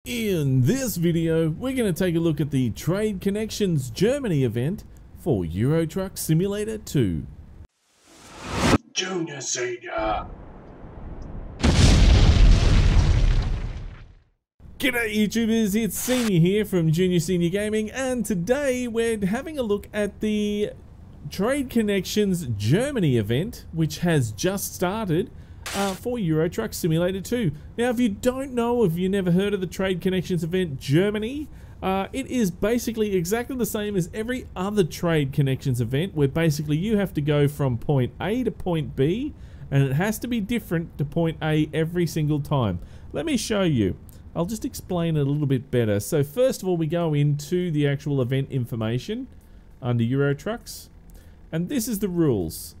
In this video, we're going to take a look at the Trade Connections Germany event for Euro Truck Simulator 2. Junior Senior. G'day YouTubers, it's Senior here from Junior Senior Gaming, and today we're having a look at the Trade Connections Germany event, which has just started for Euro Truck Simulator 2. Now, if you don't know, if you never heard of the Trade Connections event Germany, it is basically exactly the same as every other Trade Connections event, where basically you have to go from point A to point B, and it has to be different to point A every single time. Let me show you. I'll just explain it a little bit better. So first of all, we go into the actual event information under Euro Trucks, and this is the rules.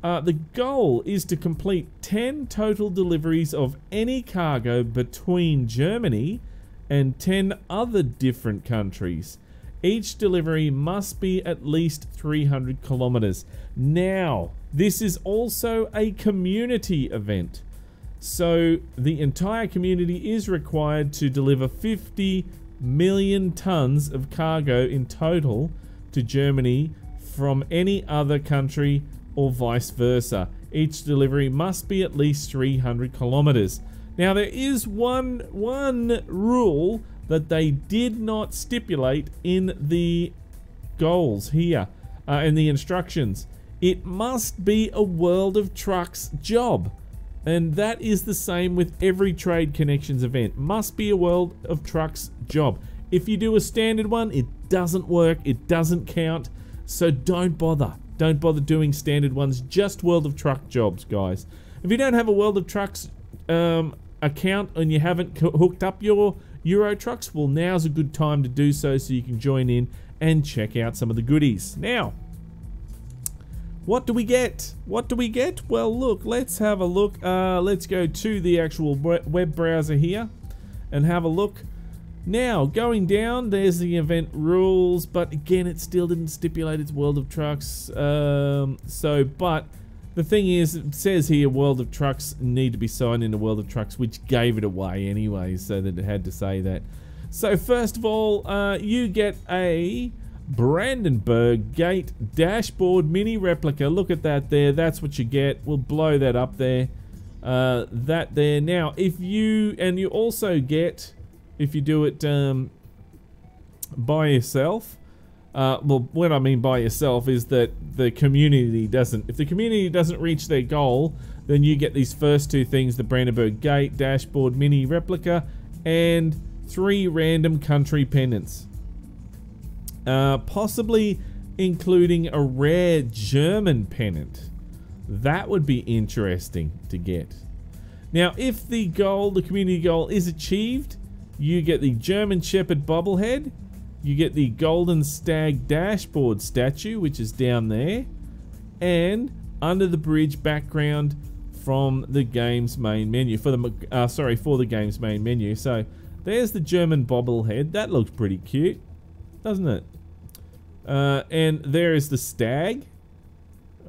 The goal is to complete 10 total deliveries of any cargo between Germany and 10 other different countries. Each delivery must be at least 300 kilometers. Now, this is also a community event. So the entire community is required to deliver 50 million tons of cargo in total to Germany from any other country or vice versa. Each delivery must be at least 300 kilometers. Now, there is one rule that they did not stipulate in the goals here, in the instructions. It must be a World of Trucks job. And that is the same with every Trade Connections event. Must be a World of Trucks job. If you do a standard one, it doesn't work, it doesn't count, so don't bother. Don't bother doing standard ones, just World of Truck jobs, guys. If you don't have a World of Trucks account and you haven't hooked up your Euro Trucks, well, now's a good time to do so you can join in and check out some of the goodies. Now, what do we get? What do we get? Well, look, let's have a look. Let's go to the actual web browser here and have a look. Now, going down, there's the event rules, but again, it still didn't stipulate it's World of Trucks. But the thing is, it says here World of Trucks need to be signed into World of Trucks, which gave it away anyway, so that it had to say that. So first of all, you get a Brandenburg Gate dashboard mini replica. Look at that there. That's what you get. We'll blow that up there. That there. Now, if you also get, if you do it by yourself, well, what I mean by yourself is that the community doesn't. If the community doesn't reach their goal, then you get these first two things: the Brandenburg Gate dashboard mini replica and 3 random country pennants. Possibly including a rare German pennant. That would be interesting to get. Now, if the goal, the community goal, is achieved, you get the German Shepherd bobblehead, you get the Golden Stag dashboard statue, which is down there, and under the bridge background from the game's main menu, for the game's main menu. So there's the German bobblehead. That looks pretty cute, doesn't it? And there is the stag.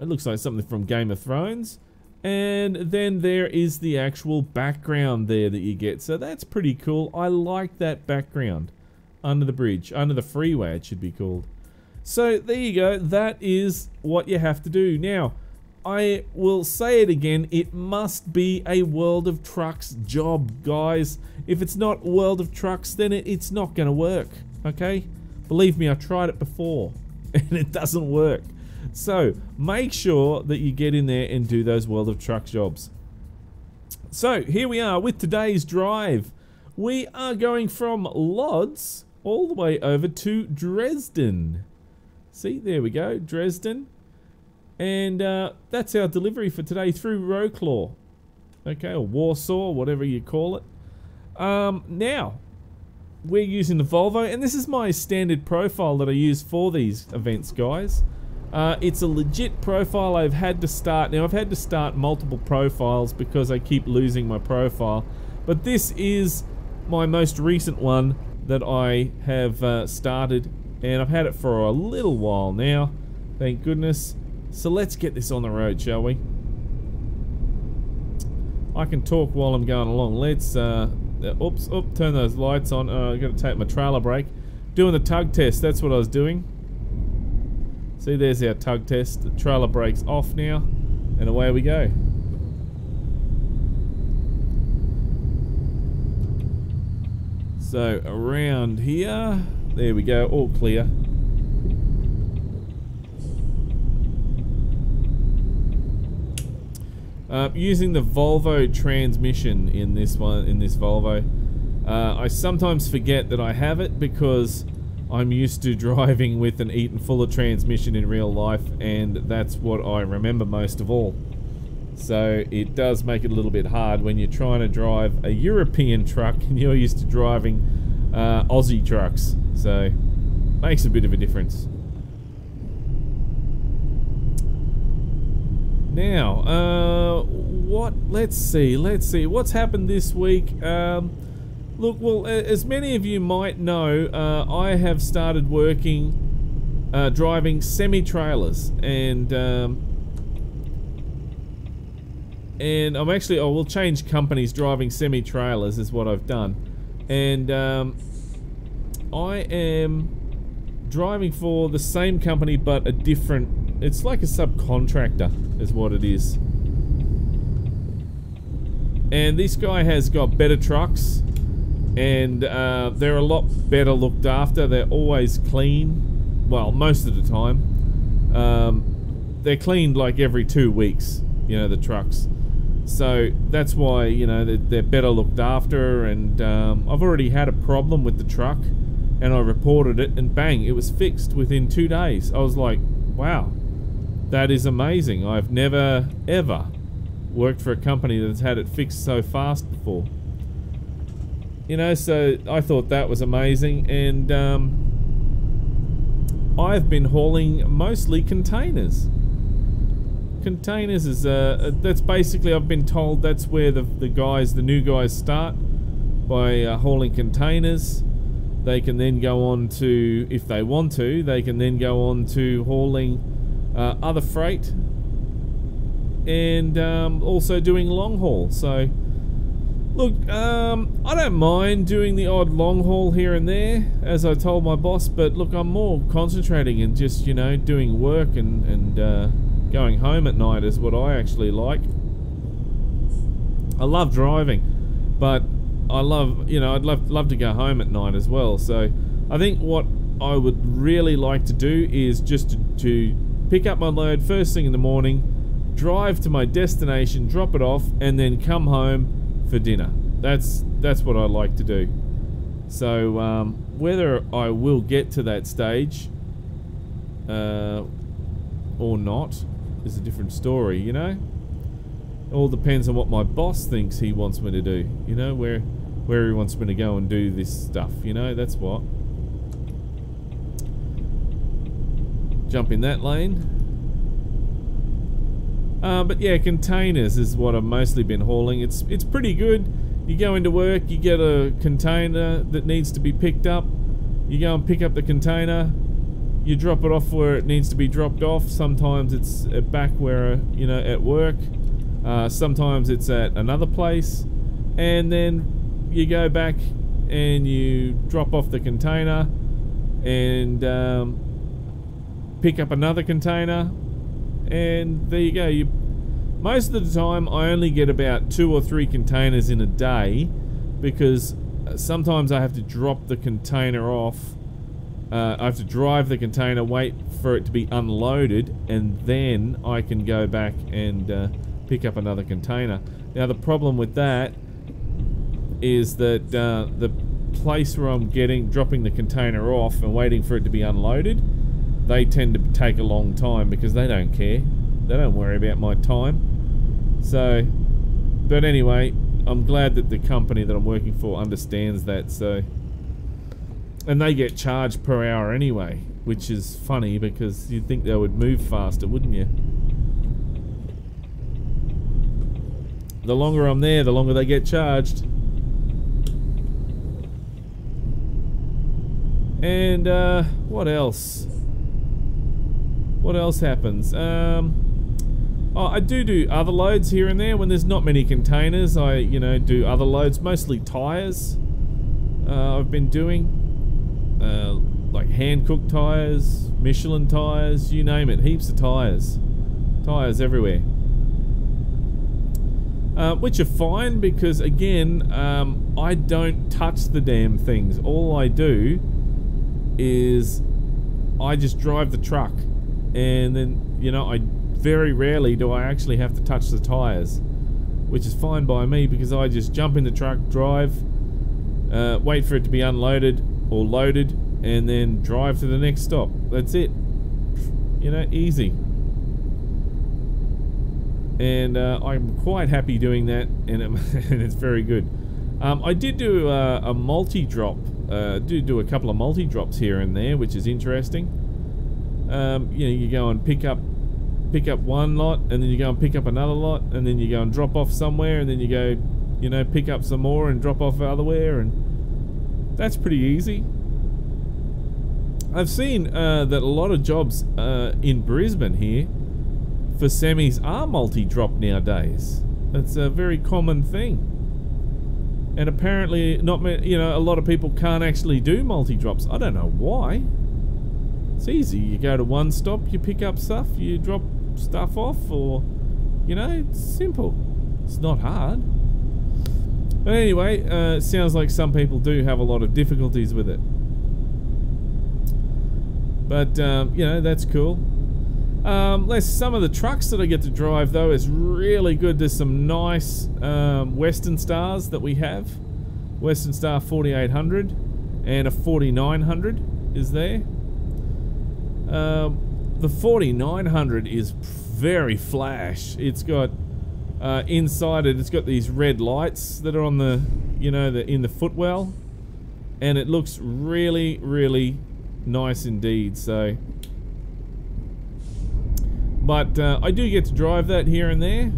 It looks like something from Game of Thrones. And then there is the actual background there that you get. So that's pretty cool. I like that background under the bridge, under the freeway it should be called. So there you go. That is what you have to do. Now, I will say it again. It must be a World of Trucks job, guys. If it's not World of Trucks, then it's not going to work. Okay? Believe me, I tried it before and it doesn't work. So make sure that you get in there and do those World of Trucks jobs. So here we are with today's drive. We are going from Lodz all the way over to Dresden. See, there we go, Dresden. And that's our delivery for today through Wroclaw. Okay, or Warsaw, whatever you call it. Now, we're using the Volvo, and this is my standard profile that I use for these events, guys. It's a legit profile I've had to start. Now, I've had to start multiple profiles because I keep losing my profile, but this is my most recent one that I have started, and I've had it for a little while now, thank goodness. So let's get this on the road, shall we? I can talk while I'm going along. Let's Oops, turn those lights on. I got to take my trailer brake. Doing the tug test, that's what I was doing. See, there's our tug test. The trailer brake's off now, and away we go. So around here, there we go, all clear. Using the Volvo transmission in this Volvo. I sometimes forget that I have it because I'm used to driving with an Eaton Fuller transmission in real life, and that's what I remember most of all. So it does make it a little bit hard when you're trying to drive a European truck and you're used to driving Aussie trucks. So makes a bit of a difference. Now, let's see, what's happened this week. Look, well, as many of you might know, I have started working, driving semi-trailers, and I'm actually, I will change companies driving semi-trailers is what I've done. And I am driving for the same company but a different, it's like a subcontractor is what it is. And this guy has got better trucks, and they're a lot better looked after. They're always clean, well, most of the time. They're cleaned like every 2 weeks, you know, the trucks. So that's why, you know, they're better looked after. And I've already had a problem with the truck, and I reported it, and bang, it was fixed within 2 days. I was like, wow, that is amazing. I've never ever worked for a company that's had it fixed so fast before. You know, so I thought that was amazing. And I've been hauling mostly containers. Containers is that's basically, I've been told that's where the new guys start, by hauling containers. They can then go on to, if they want to, they can then go on to hauling other freight, and also doing long haul. So look, I don't mind doing the odd long haul here and there, as I told my boss, but look, I'm more concentrating and just, you know, doing work and going home at night is what I actually like. I love driving, but I love, you know, I'd love to go home at night as well. So I think what I would really like to do is just to pick up my load first thing in the morning, drive to my destination, drop it off, and then come home for dinner. That's what I like to do. So whether I will get to that stage or not is a different story, you know. It all depends on what my boss thinks he wants me to do, you know, where he wants me to go and do this stuff, you know. That's what. Jump in that lane. But yeah, containers is what I've mostly been hauling. It's pretty good. You go into work, you get a container that needs to be picked up. You go and pick up the container. You drop it off where it needs to be dropped off. Sometimes it's back where, you know, at work. Sometimes it's at another place. And then you go back and you drop off the container and pick up another container. And there you go. Most of the time I only get about 2 or 3 containers in a day, because sometimes I have to drop the container off. I have to drive the container, wait for it to be unloaded, and then I can go back and pick up another container. Now the problem with that is that the place where I'm dropping the container off and waiting for it to be unloaded, they tend to take a long time because they don't care. They don't worry about my time. So, but anyway, I'm glad that the company that I'm working for understands that. So, and they get charged per hour anyway, which is funny because you'd think they would move faster, wouldn't you? The longer I'm there, the longer they get charged. And what else? What else happens? Oh, I do other loads here and there when there's not many containers. I, you know, do other loads, mostly tyres. I've been doing like hand-cooked tyres, Michelin tyres, you name it, heaps of tyres. Tyres everywhere. Which are fine because, again, I don't touch the damn things. All I do is I just drive the truck, and then, you know, I very rarely do I actually have to touch the tyres, which is fine by me because I just jump in the truck, drive, wait for it to be unloaded or loaded, and then drive to the next stop. That's it. You know, easy. And I'm quite happy doing that, and, and it's very good. I did do a multi-drop. Do a couple of multi-drops here and there, which is interesting. You know, you go and pick up one lot, and then you go and pick up another lot, and then you go and drop off somewhere, and then you go, you know, pick up some more and drop off elsewhere, and that's pretty easy. I've seen that a lot of jobs in Brisbane here for semis are multi-drop nowadays. That's a very common thing. And apparently, you know, a lot of people can't actually do multi-drops. I don't know why. It's easy. You go to one stop, you pick up stuff, you drop stuff off, or, you know, it's simple. It's not hard. But anyway, it sounds like some people do have a lot of difficulties with it. But, you know, that's cool. Some of the trucks that I get to drive, though, is really good. There's some nice Western Stars that we have. Western Star 4800 and a 4900 is there. The 4900 is very flash. It's got inside it, it's got these red lights that are on the, you know, in the footwell, and it looks really, really nice indeed. So, but I do get to drive that here and there,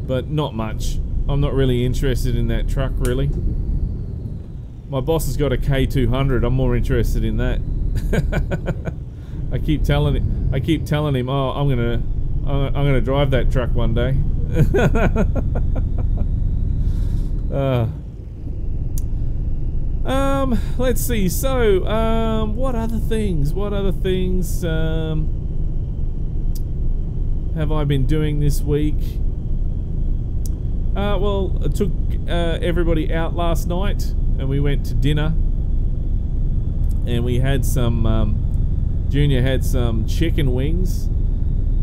but not much. I'm not really interested in that truck, really. My boss has got a K200. I'm more interested in that. I keep telling him, oh, I'm gonna drive that truck one day. Let's see. So, what other things? Have I been doing this week? Well, I took everybody out last night, and we went to dinner, and we had some. Junior had some chicken wings,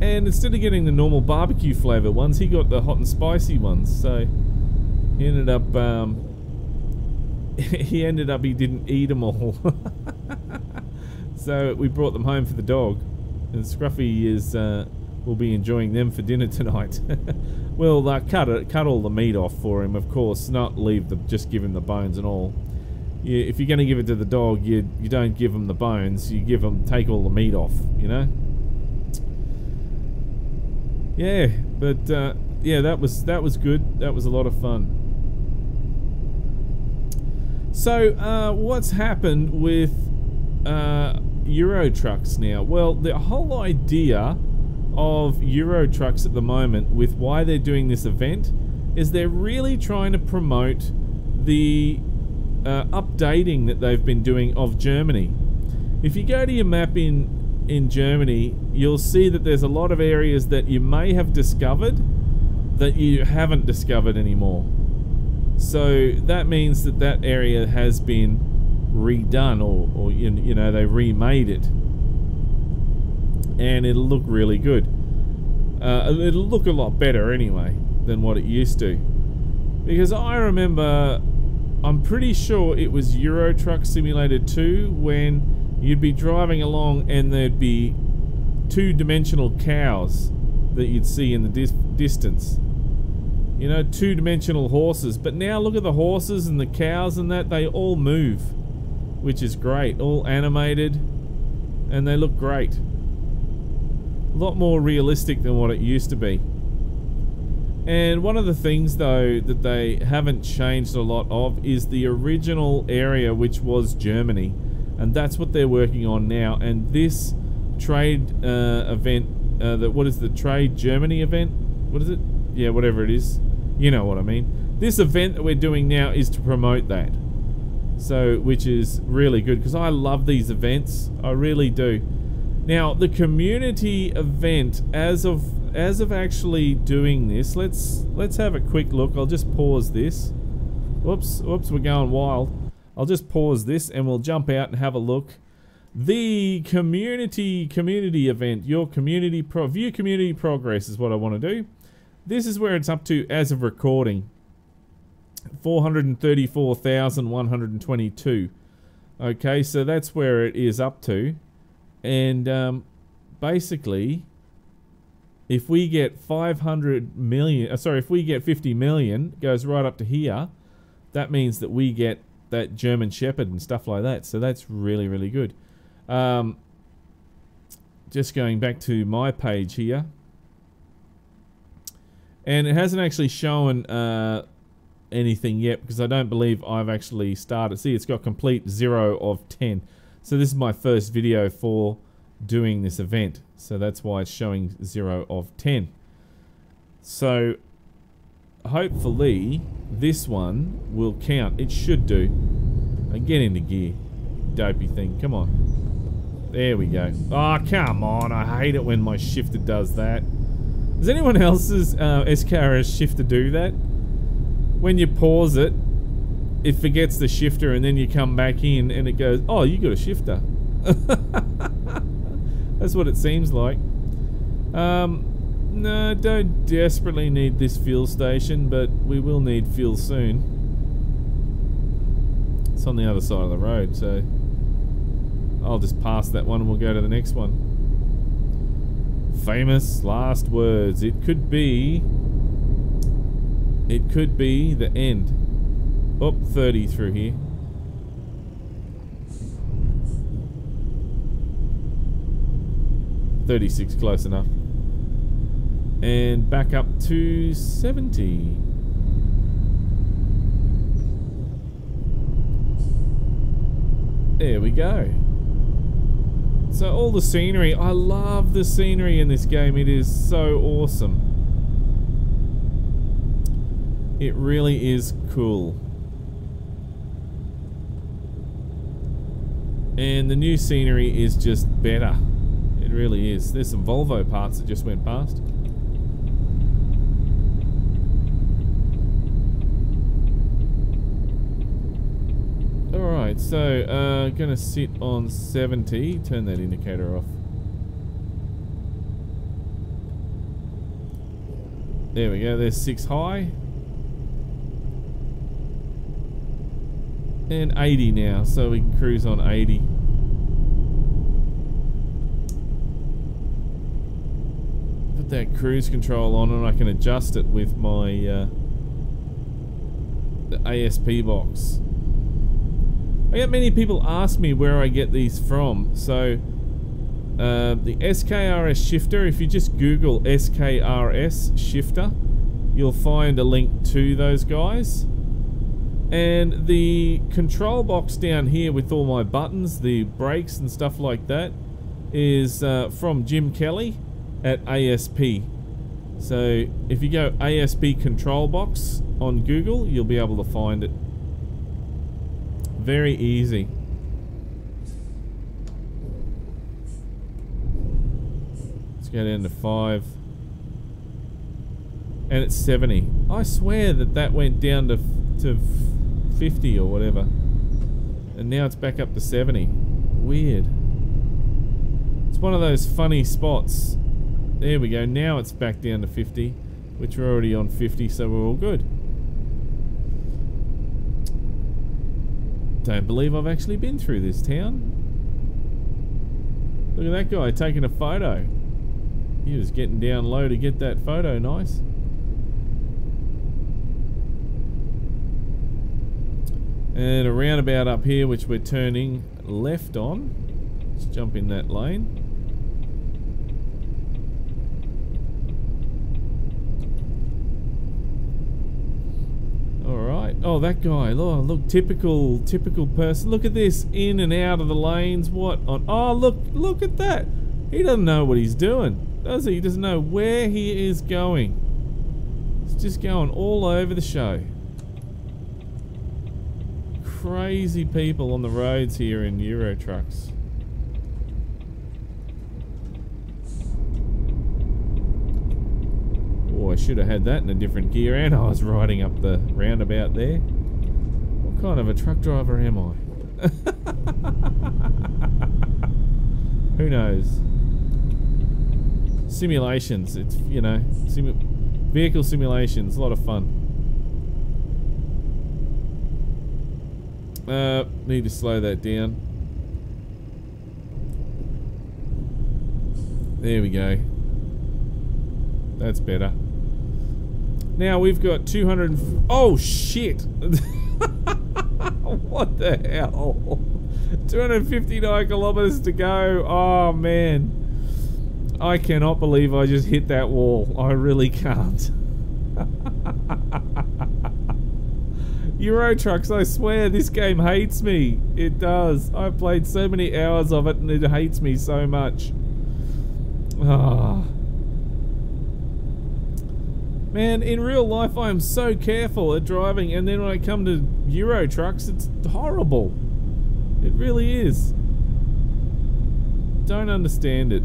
and instead of getting the normal barbecue flavour ones, he got the hot and spicy ones. So he ended up he didn't eat them all. So we brought them home for the dog, and Scruffy will be enjoying them for dinner tonight. We'll cut all the meat off for him, of course, not just give him the bones and all. If you're going to give it to the dog, you don't give him the bones. You take all the meat off, you know. Yeah, but yeah, that was good. That was a lot of fun. So, what's happened with Euro trucks now? Well, the whole idea of Euro trucks at the moment, with why they're doing this event, is they're really trying to promote the updating that they've been doing of Germany. If you go to your map in Germany, you'll see that there's a lot of areas that you may have discovered that you haven't discovered anymore. So that means that area has been redone, or you know, they remade it, and it'll look really good. It'll look a lot better anyway than what it used to, because I remember, I'm pretty sure it was Euro Truck Simulator 2, when you'd be driving along and there'd be two-dimensional cows that you'd see in the distance. You know, two-dimensional horses. But now look at the horses and the cows and that, they all move, which is great. All animated, and they look great. A lot more realistic than what it used to be. And one of the things, though, that they haven't changed a lot of is the original area, which was Germany. And that's what they're working on now. And this trade event what is the Trade Germany event? What is it? Yeah, whatever it is. You know what I mean. This event that we're doing now is to promote that. So, which is really good because I love these events. I really do. Now, the community event, as of actually doing this, let's have a quick look. I'll just pause this. Whoops, we're going wild. I'll just pause this and we'll jump out and have a look. The community event, your community view community progress is what I want to do. This is where it's up to as of recording. 434,122. Okay, so that's where it is up to. And basically, if we get 500 million, if we get 50 million, goes right up to here, that means that we get that German Shepherd and stuff like that. So that's really, really good. Just going back to my page here. And it hasn't actually shown anything yet because I don't believe I've actually started. See, it's got complete 0 of 10. So this is my first video for doing this event. So that's why it's showing 0 of 10. So hopefully this one will count. It should do. And get into gear. Dopey thing. Come on. There we go. Oh, come on. I hate it when my shifter does that. Does anyone else's SKRS shifter do that? When you pause it, it forgets the shifter and then you come back in and it goes, oh, you got a shifter. That's what it seems like. No, don't desperately need this fuel station, but we will need fuel soon. It's on the other side of the road, so I'll just pass that one and we'll go to the next one. Famous last words. It could be the end. Oh, 30 through here. $36, close enough. And back up to 70. There we go. So all the scenery, I love the scenery in this game. It is so awesome. It really is cool. And the new scenery is just better. It really is. There's some Volvo parts that just went past. Alright, so gonna sit on 70. Turn that indicator off. There we go, there's 6 high. And 80 now, so we can cruise on 80. Put that cruise control on and I can adjust it with my the ASP box. I get many people ask me where I get these from. So the SKRS shifter, if you just Google SKRS shifter, you'll find a link to those guys. And the control box down here with all my buttons, the brakes and stuff like that, is from Jim Kelly at ASP. So if you go ASP control box on Google, you'll be able to find it. Very easy. Let's go down to 5. And it's 70. I swear that went down to 50 or whatever. And now it's back up to 70. Weird. It's one of those funny spots. There we go. Now it's back down to 50, which we're already on 50, so we're all good. Don't believe I've actually been through this town. Look at that guy taking a photo. He was getting down low to get that photo. Nice. And a roundabout up here, which we're turning left on. Let's jump in that lane. Alright. Oh, that guy. Oh, look, typical person. Look at this. In and out of the lanes. What on? Oh, look at that. He doesn't know what he's doing, does he? He doesn't know where he is going. He's just going all over the show. Crazy people on the roads here in Euro Trucks. Oh, I should have had that in a different gear, and I was riding up the roundabout there. What kind of a truck driver am I? Who knows? Simulations, it's, you know, vehicle simulations, a lot of fun. Need to slow that down. There we go. That's better. Now we've got 200. Oh shit! What the hell? 259 kilometers to go. Oh man. I cannot believe I just hit that wall. I really can't. Euro Trucks, I swear this game hates me. It does. I've played so many hours of it and it hates me so much. Ah. Man, in real life I am so careful at driving, and then when I come to Euro Trucks, it's horrible. It really is. Don't understand it.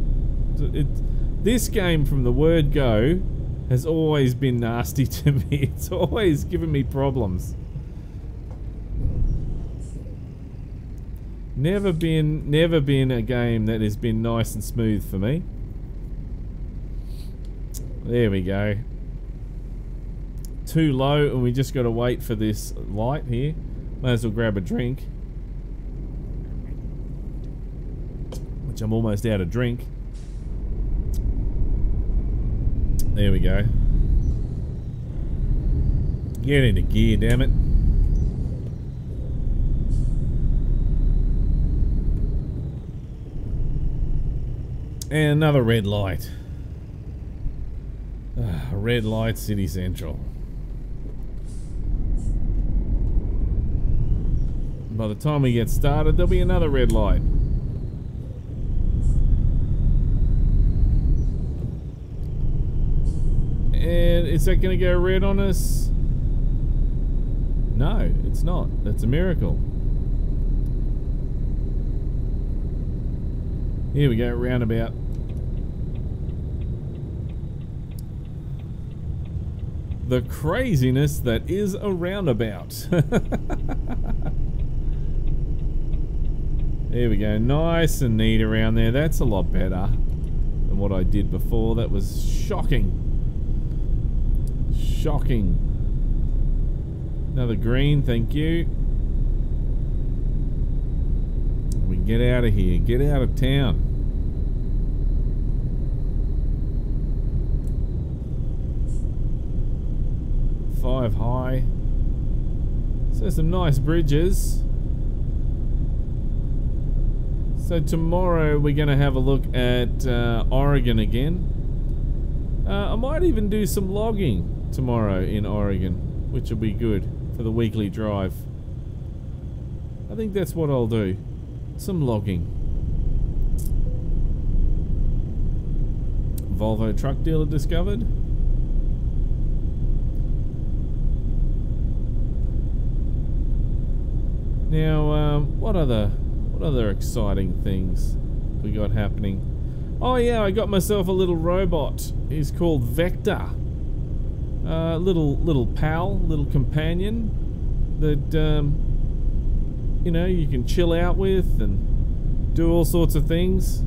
This game from the word go has always been nasty to me. It's always given me problems. Never been a game that has been nice and smooth for me. There we go. Too low, and we just got to wait for this light here. May as well grab a drink, which I'm almost out of drink. There we go. Get into gear, damn it. And another red light. Red light, City Central. By the time we get started, there'll be another red light. And is that going to go red on us? No, it's not. That's a miracle. Here we go, roundabout. The craziness that is a roundabout. There we go, nice and neat around there. That's a lot better than what I did before. That was shocking. Shocking. Another green, thank you. We can get out of here, get out of town. Five high. So some nice bridges. So tomorrow we're going to have a look at Oregon again. I might even do some logging tomorrow in Oregon, which will be good for the weekly drive. I think that's what I'll do. Some logging. Volvo truck dealer discovered. Now, what other exciting things we got happening? Oh yeah, I got myself a little robot. He's called Vector. Little pal, little companion that you know, you can chill out with and do all sorts of things.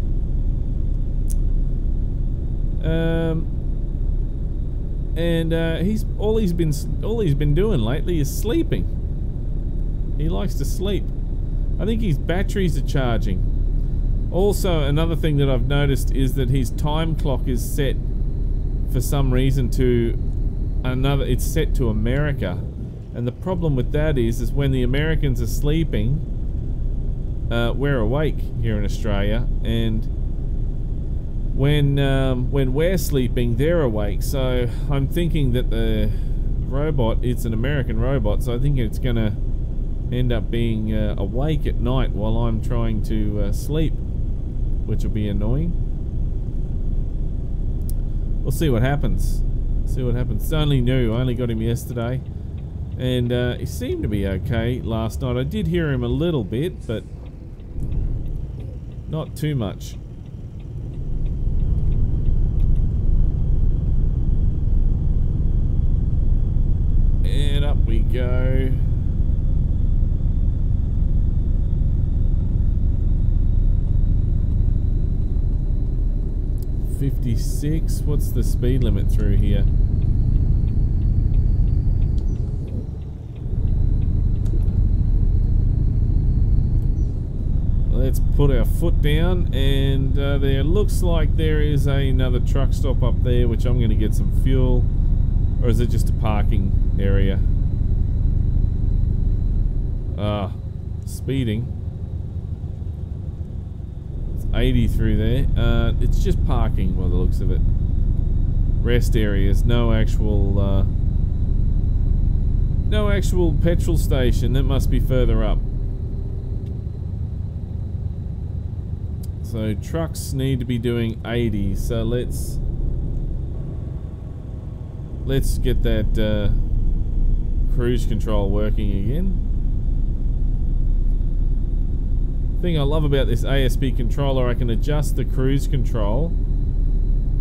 He's all he's been doing lately is sleeping. He likes to sleep. I think his batteries are charging. Also, another thing that I've noticed is that his time clock is set for some reason to it's set to America. And the problem with that is when the Americans are sleeping, we're awake here in Australia, and when we're sleeping, they're awake. So I'm thinking that the robot, it's an American robot, so I think it's gonna end up being awake at night while I'm trying to sleep, which will be annoying. we'll see what happens. See what happens. It's only new. I only got him yesterday. And he seemed to be okay last night. I did hear him a little bit, but not too much. And up we go. .56. What's the speed limit through here? Let's put our foot down, and there looks like there is another truck stop up there, which I'm going to get some fuel. Or is it just a parking area? Speeding. It's 80 through there. It's just parking by the looks of it. Rest areas, no actual petrol station. That must be further up. So trucks need to be doing 80. So let's get that cruise control working again. The thing I love about this ASP controller, I can adjust the cruise control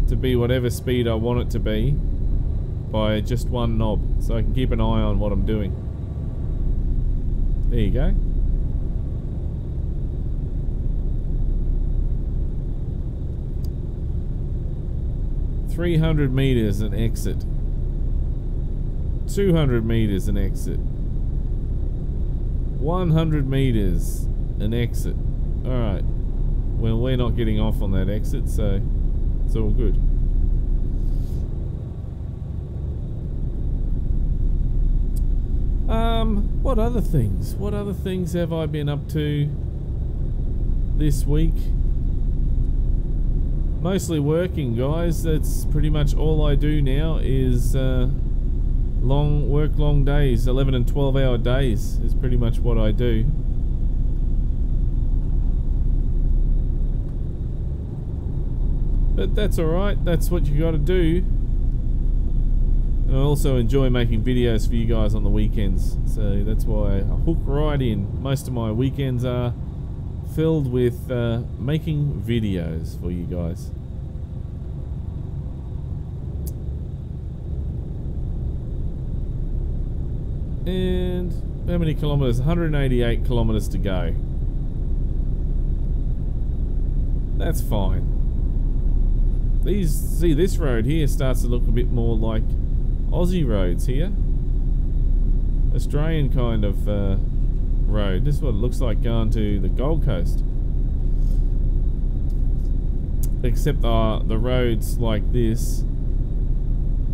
to be whatever speed I want it to be by just one knob, so I can keep an eye on what I'm doing. There you go. $300 meters an exit. 200 meters an exit. 100 meters an exit. Alright. Well, we're not getting off on that exit, so it's all good. What other things? What other things have I been up to this week? Mostly working, guys. That's pretty much all I do now is long days. 11 and 12 hour days is pretty much what I do. But that's alright, that's what you gotta do. And I also enjoy making videos for you guys on the weekends, so that's why I hook right in. Most of my weekends are filled with making videos for you guys. And how many kilometers? 188 kilometers to go. That's fine. See, this road here starts to look a bit more like Aussie roads here. Australian kind of road. This is what it looks like going to the Gold Coast. Except the roads like this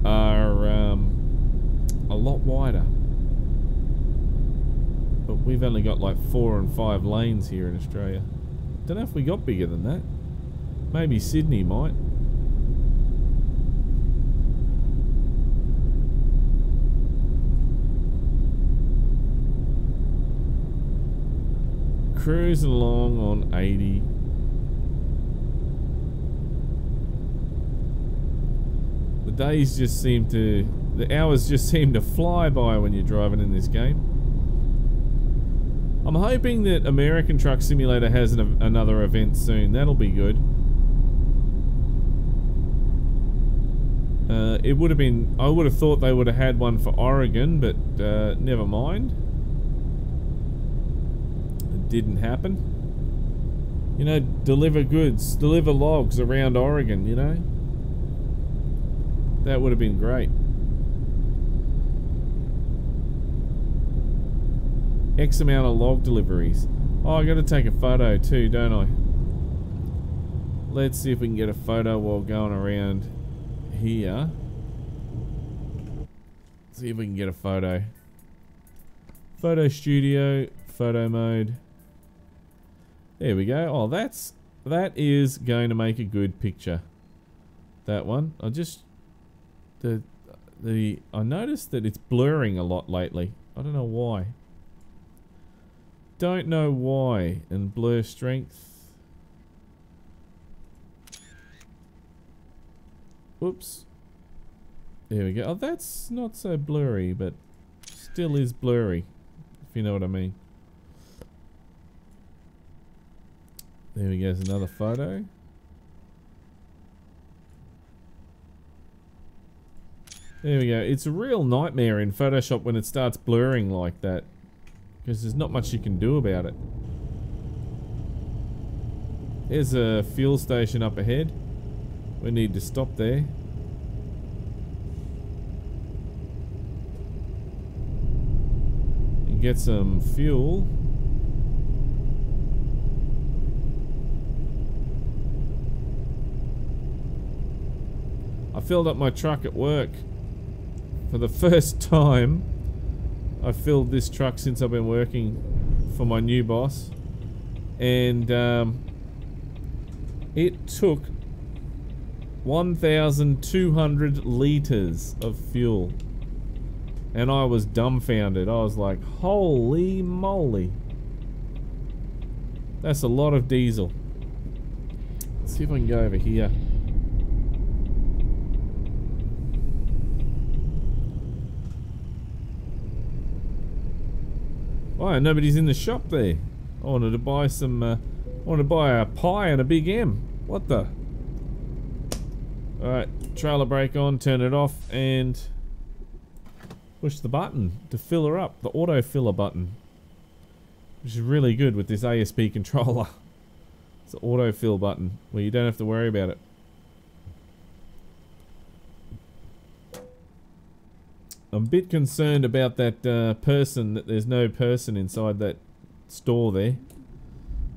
are a lot wider. But we've only got like 4 and 5 lanes here in Australia. Don't know if we got bigger than that. Maybe Sydney might. Cruising along on 80. The days just seem to, the hours just seem to fly by when you're driving in this game. I'm hoping that American Truck Simulator has another event soon. That'll be good. It would have been, I would have thought they would have had one for Oregon, but never mind. Didn't happen. You know, deliver goods, deliver logs around Oregon, you know. That would have been great. X amount of log deliveries. Oh, I gotta take a photo too, don't I? Let's see if we can get a photo while going around here. See if we can get a photo. Photo studio, photo mode. There we go. Oh, that is going to make a good picture. That one. I just I noticed that it's blurring a lot lately. I don't know why. Don't know why. And blur strength. Whoops. There we go. Oh, that's not so blurry, but still is blurry, if you know what I mean. There we go, there's another photo. There we go. It's a real nightmare in Photoshop when it starts blurring like that, because there's not much you can do about it. There's a fuel station up ahead. We need to stop there. And get some fuel. I filled up my truck at work. For the first time, I filled this truck since I've been working for my new boss. And it took 1,200 litres of fuel. And I was dumbfounded. I was like, holy moly. That's a lot of diesel. Let's see if I can go over here. Oh, nobody's in the shop there. I wanted to buy some, I wanted to buy a pie and a Big M. What the? Alright, trailer brake on, turn it off, and push the button to fill her up. The auto filler button. Which is really good with this ASP controller. It's the auto fill button, where you don't have to worry about it. I'm a bit concerned about that person, that there's no person inside that store there.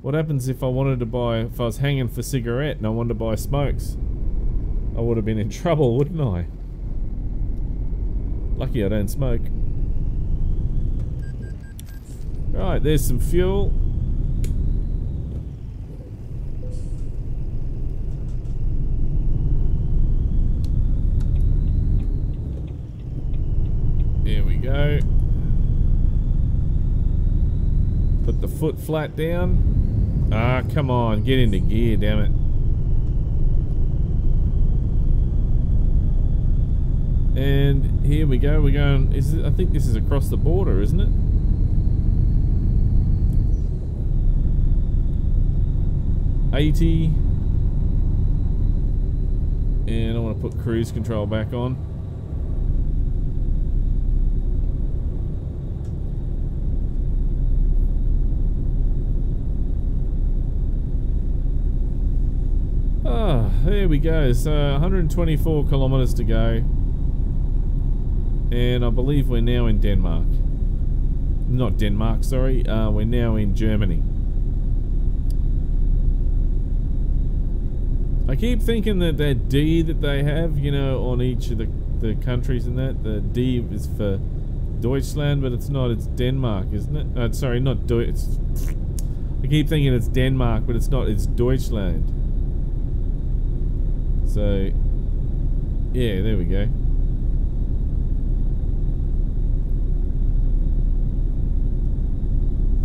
What happens if I wanted to buy, if I was hanging for cigarette and I wanted to buy smokes? I would have been in trouble, wouldn't I? Lucky I don't smoke. Right, there's some fuel. There we go. Put the foot flat down. Ah, come on, get into gear, damn it. And here we go, we're going, I think this is across the border, isn't it? $80. And I want to put cruise control back on. Ah, there we go. So 124 kilometers to go. And I believe we're now in Denmark. Not Denmark, sorry. We're now in Germany. I keep thinking that that D that they have, you know, on each of the countries and that, the D is for Deutschland, but it's not. It's Denmark, isn't it? Sorry, not Deutsch. I keep thinking it's Denmark, but it's not. It's Deutschland. So, yeah, there we go.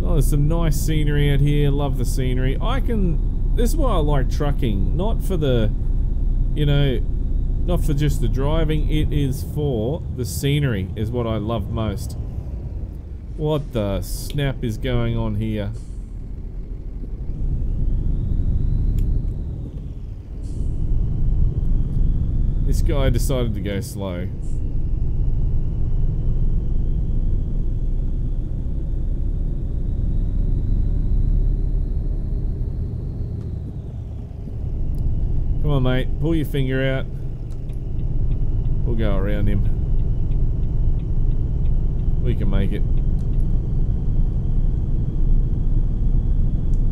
Oh, there's some nice scenery out here. Love the scenery. This is why I like trucking. Not for the, you know, not for just the driving. It is for the scenery is what I love most. What the snap is going on here? This guy decided to go slow. Come on, mate. Pull your finger out. We'll go around him. We can make it.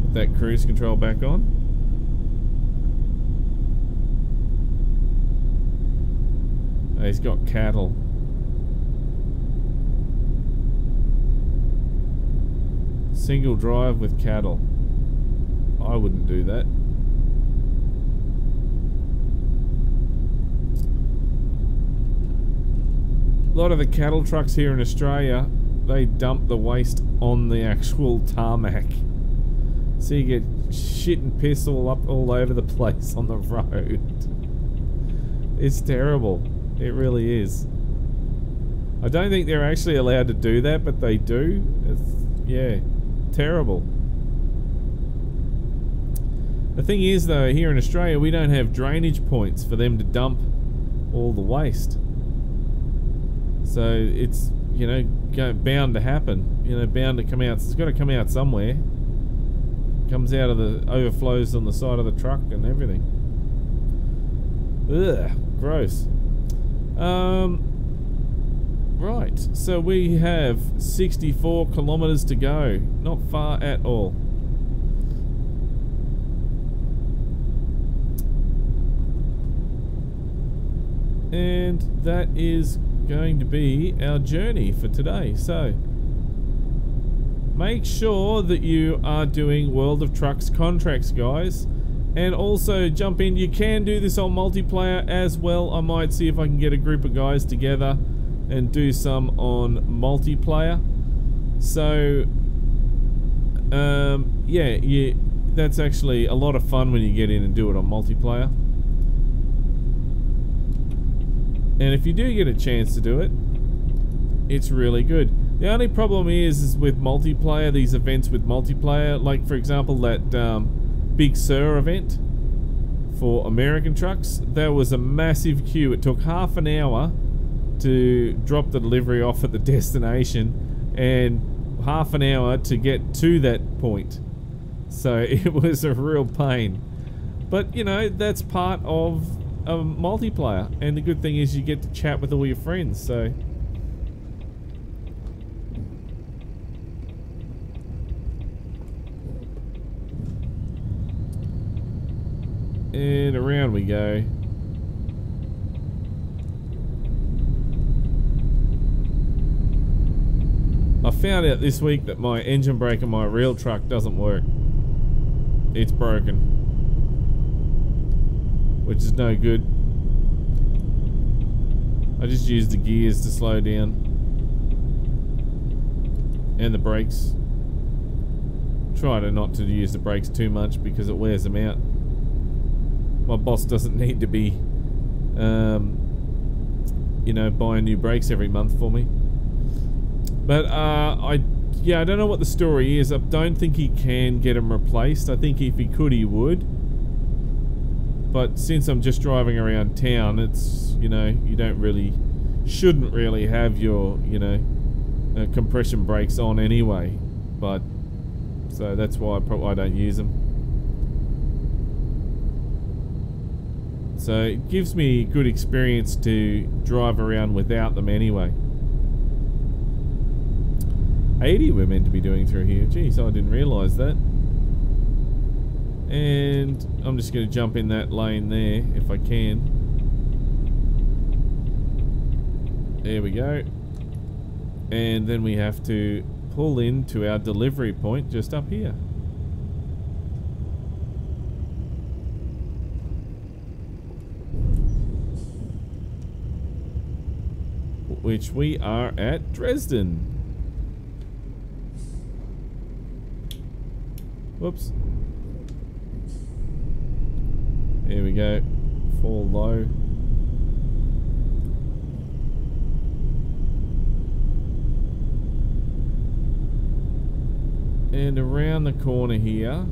Put that cruise control back on. Oh, he's got cattle. Single drive with cattle. I wouldn't do that. A lot of the cattle trucks here in Australia, they dump the waste on the actual tarmac. So you get shit and piss all over the place on the road. It's terrible. It really is. I don't think they're actually allowed to do that, but they do. Yeah, terrible. The thing is though, here in Australia we don't have drainage points for them to dump all the waste. So it's, you know, bound to happen. You know, bound to come out. It's got to come out somewhere. Comes out of the overflows on the side of the truck and everything. Ugh, gross. Right, so we have 64 kilometers to go. Not far at all. And that is going to be our journey for today. So make sure that you are doing World of Trucks contracts, guys. And also jump in. You can do this on multiplayer as well. I might see if I can get a group of guys together and do some on multiplayer. So yeah, that's actually a lot of fun when you get in and do it on multiplayer. And if you do get a chance to do it, it's really good. The only problem is with multiplayer, these events with multiplayer, like for example that Big Sur event for American trucks, there was a massive queue. It took half an hour to drop the delivery off at the destination and half an hour to get to that point. So it was a real pain. But you know, that's part of a multiplayer, and the good thing is you get to chat with all your friends. So and around we go. I found out this week that my engine brake on my real truck doesn't work. It's broken, which is no good. I just use the gears to slow down and the brakes. Try to not to use the brakes too much because it wears them out. My boss doesn't need to be you know, buying new brakes every month for me. But I don't know what the story is. I don't think he can get them replaced. I think if he could, he would. But since I'm just driving around town, it's, you know, you shouldn't really have your, you know, compression brakes on anyway. But so that's why I don't use them. So it gives me good experience to drive around without them anyway. 80 we're meant to be doing through here. Geez, I didn't realise that. And I'm just going to jump in that lane there if I can. There we go. And then we have to pull into our delivery point just up here. Which we are at Dresden. Whoops. Here we go. Fall low. And around the corner here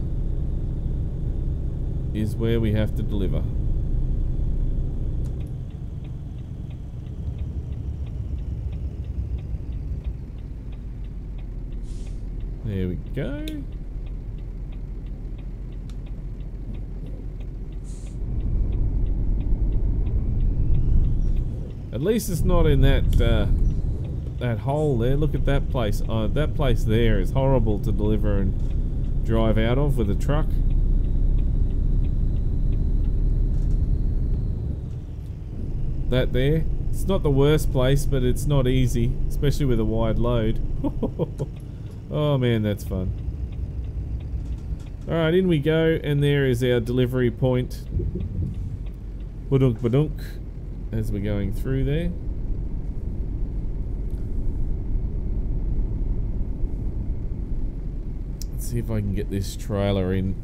is where we have to deliver. There we go. At least it's not in that that hole there. Look at that place. That place there is horrible to deliver and drive out of with a truck. That there. It's not the worst place, but it's not easy, especially with a wide load. Oh man, that's fun. Alright, in we go, and there is our delivery point. Badunk badunk. As we're going through there. Let's see if I can get this trailer in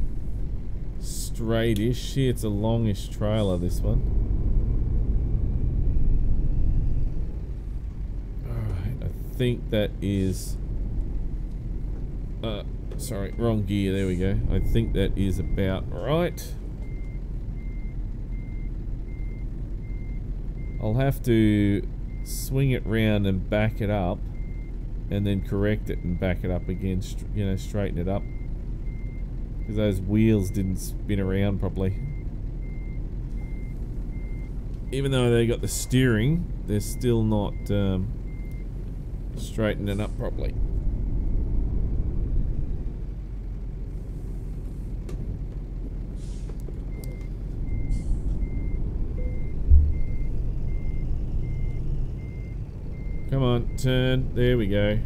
straight-ish. It's a longish trailer, this one. think that is... sorry, wrong gear. There we go. I think that is about right. I'll have to swing it round and back it up, and then correct it and back it up again, you know, straighten it up, because those wheels didn't spin around properly. Even though they got the steering, they're still not straightening up properly. Come on, turn. There we go.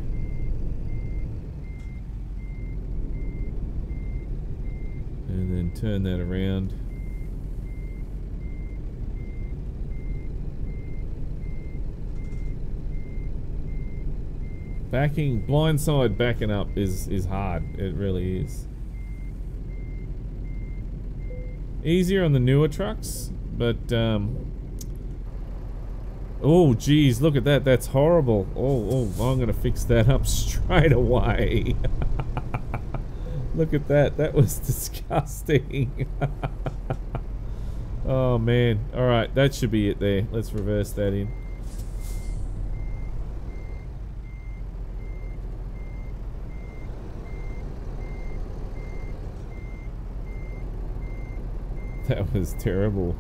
And then turn that around. Backing, blindside backing up is hard. It really is. Easier on the newer trucks, but oh geez, look at that. That's horrible. Oh, I'm gonna fix that up straight away. Look at that. That was disgusting. Oh man. Alright, that should be it there. Let's reverse that in. That was terrible.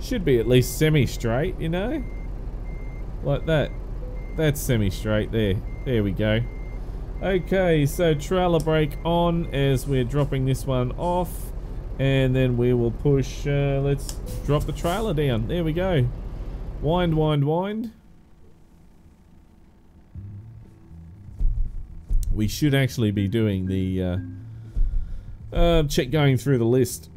Should be at least semi-straight, you know? Like that. That's semi-straight there. There we go. Okay, so trailer brake on as we're dropping this one off. And then we will push, let's drop the trailer down. There we go. Wind, wind, wind. We should actually be doing the, going through the list.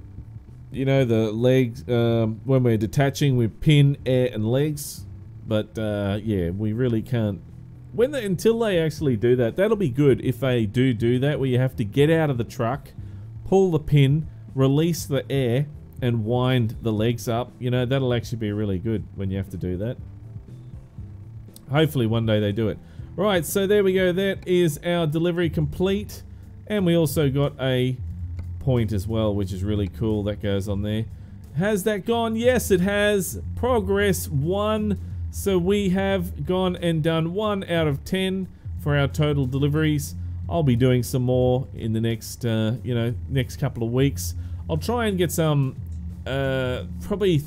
You know, the legs, when we're detaching, we pin, air, and legs. But, yeah, we really can't. Until they actually do that, that'll be good if they do that, where you have to get out of the truck, pull the pin, release the air, and wind the legs up. You know, that'll actually be really good when you have to do that. Hopefully one day they do it. Right, so there we go. That is our delivery complete. And we also got a point as well, which is really cool. That goes on there. Has that gone? Yes, it has. Progress 1. So we have gone and done 1 out of 10 for our total deliveries. I'll be doing some more in the next, you know, next couple of weeks. I'll try and get some, probably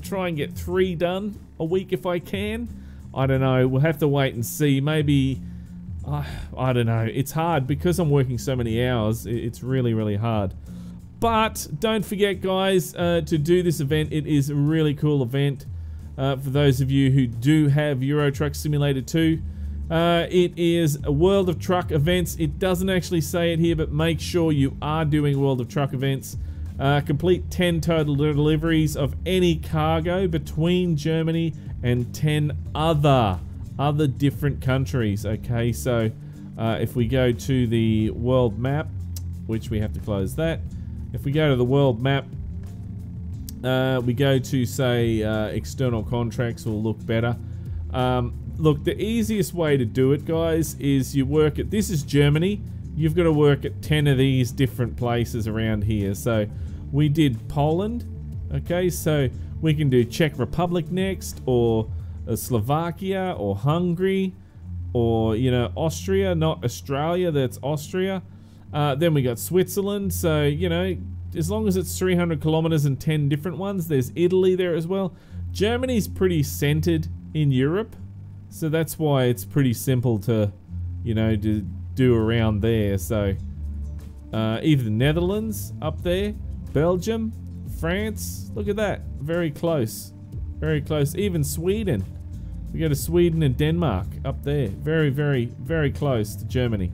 try and get 3 done a week if I can. I don't know. We'll have to wait and see. Maybe, I don't know. It's hard because I'm working so many hours. It's really, really hard. But don't forget, guys, to do this event. It is a really cool event. For those of you who do have Euro Truck Simulator 2, it is a World of Truck events. It doesn't actually say it here, but make sure you are doing World of Truck events. Complete 10 total deliveries of any cargo between Germany and 10 other different countries. Okay, so if we go to the world map, which we have to close that. If we go to the world map, we go to, say, external contracts will look better. Look, the easiest way to do it, guys, is you work at, this is Germany, you've got to work at 10 of these different places around here. So we did Poland, okay, so we can do Czech Republic next, or Slovakia, or Hungary, or, you know, Austria, not Australia, that's Austria. Then we got Switzerland, so, you know, as long as it's 300 kilometers and 10 different ones. There's Italy there as well. Germany's pretty centered in Europe, so that's why it's pretty simple to, you know, to do around there. So either the Netherlands up there, Belgium, France, look at that, very close, very close. Even Sweden, we go to Sweden and Denmark up there, very, very, very close to Germany.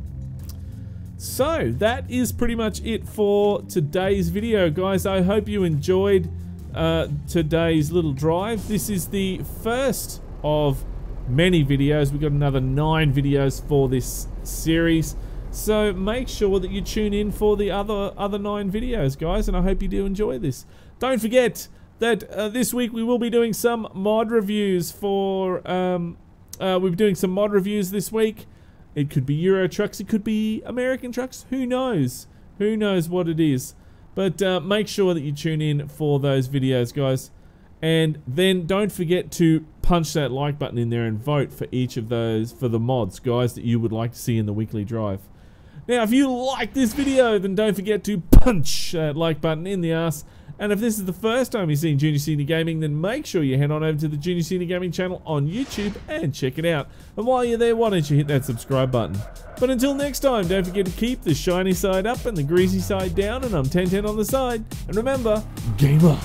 So that is pretty much it for today's video, guys. I hope you enjoyed today's little drive. This is the first of many videos. We've got another 9 videos for this series, so make sure that you tune in for the other 9 videos, guys, and I hope you do enjoy this. Don't forget that this week we will be doing some mod reviews for We'll be doing some mod reviews this week. It could be Euro trucks, it could be American trucks, who knows? Who knows what it is? But make sure that you tune in for those videos, guys. And then don't forget to punch that like button in there and vote for each of those, for the mods, guys, that you would like to see in the weekly drive. Now, if you like this video, then don't forget to punch that like button in the ass. And if this is the first time you've seen Junior Senior Gaming, then make sure you head on over to the Junior Senior Gaming channel on YouTube and check it out. And while you're there, why don't you hit that subscribe button? But until next time, don't forget to keep the shiny side up and the greasy side down, and I'm 1010 on the side. And remember, game up!